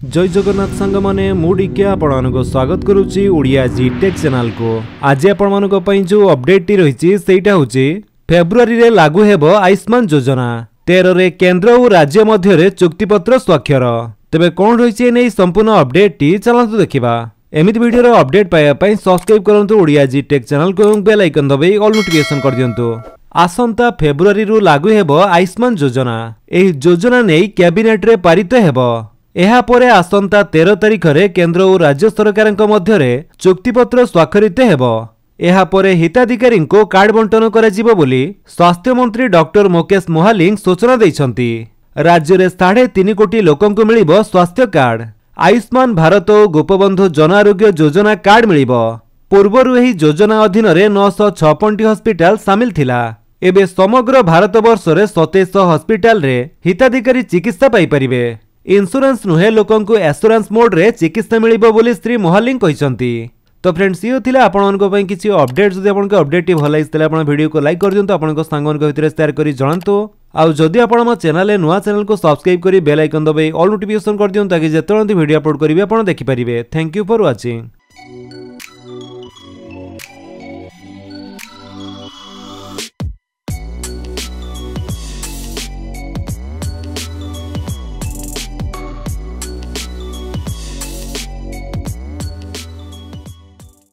जय जगन्नाथ सांग माने मुडिके आपको स्वागत करुच्ची ओडिया जी टेक चैनल को। आज आपण जो अपडेट टी रही सेटा होची फेब्रुआरी रे लागू हेबो आयुष्मान योजना। 13 रे केंद्र और राज्य मध्य चुक्तिपत्र स्वाक्षर। तेबे कोन रही नै संपूर्ण अपडेट टी चलंतु देखिबा। एमिति वीडियो रो अपडेट पाया पई सब्सक्राइब करंतु ओडिया जी टेक चैनल को और बेल आइकन दबाई ऑल नोटिफिकेशन कर दियंतु। आसंता फेब्रुआरी रु लागू हेबो आयुष्मान योजना। एही योजना नै कैबिनेट रे पारित हेबो। एहा परे आसंता 13 तारिख रे केंद्र और राज्य सरकारक मध्य चुक्तिपत्र स्वाक्षरित हेबो। एहा परे हिताधिकारी को कार्ड बंटन कराजिबो बोली स्वास्थ्य मंत्री डॉक्टर मुकेश मोहालिंग सूचना दैछंती। राज्य रे 3.5 कोटी लोकंकु मिलिबो स्वास्थ्य कार्ड। आयुष्मान भारत और गोपबंधु जन आरोग्य योजना कार्ड मिलिबो। पूर्वरु एही योजना अधीन रे 956 हॉस्पिटल शामिल थिला। एबे समग्र भारत वर्ष रे 2700 हॉस्पिटल रे हिताधिकारी चिकित्सा पाई परिबे। इंश्योरेंस नुहे लोकन को एश्योरेंस मोड रे चिकित्सा मिलिबो बोली श्री मोहालिंग कहिसंती। तो फ्रेंड्स यो थिला आपनको पई किछि अपडेट। जदि आपनको अपडेट टी भल लागितले आपण वीडियो को लाइक कर दियंतु, आपनको सांगन भितर शेयर करी जणांतु। आ जदि आपण म चैनल नुआ चैनल को सब्सक्राइब करी बेल आइकन दबाई ऑल नोटिफिकेशन कर दियंतु ताकि जेतोंती वीडियो अपलोड करिवे आपण देखि परिबे। Thank you for watching.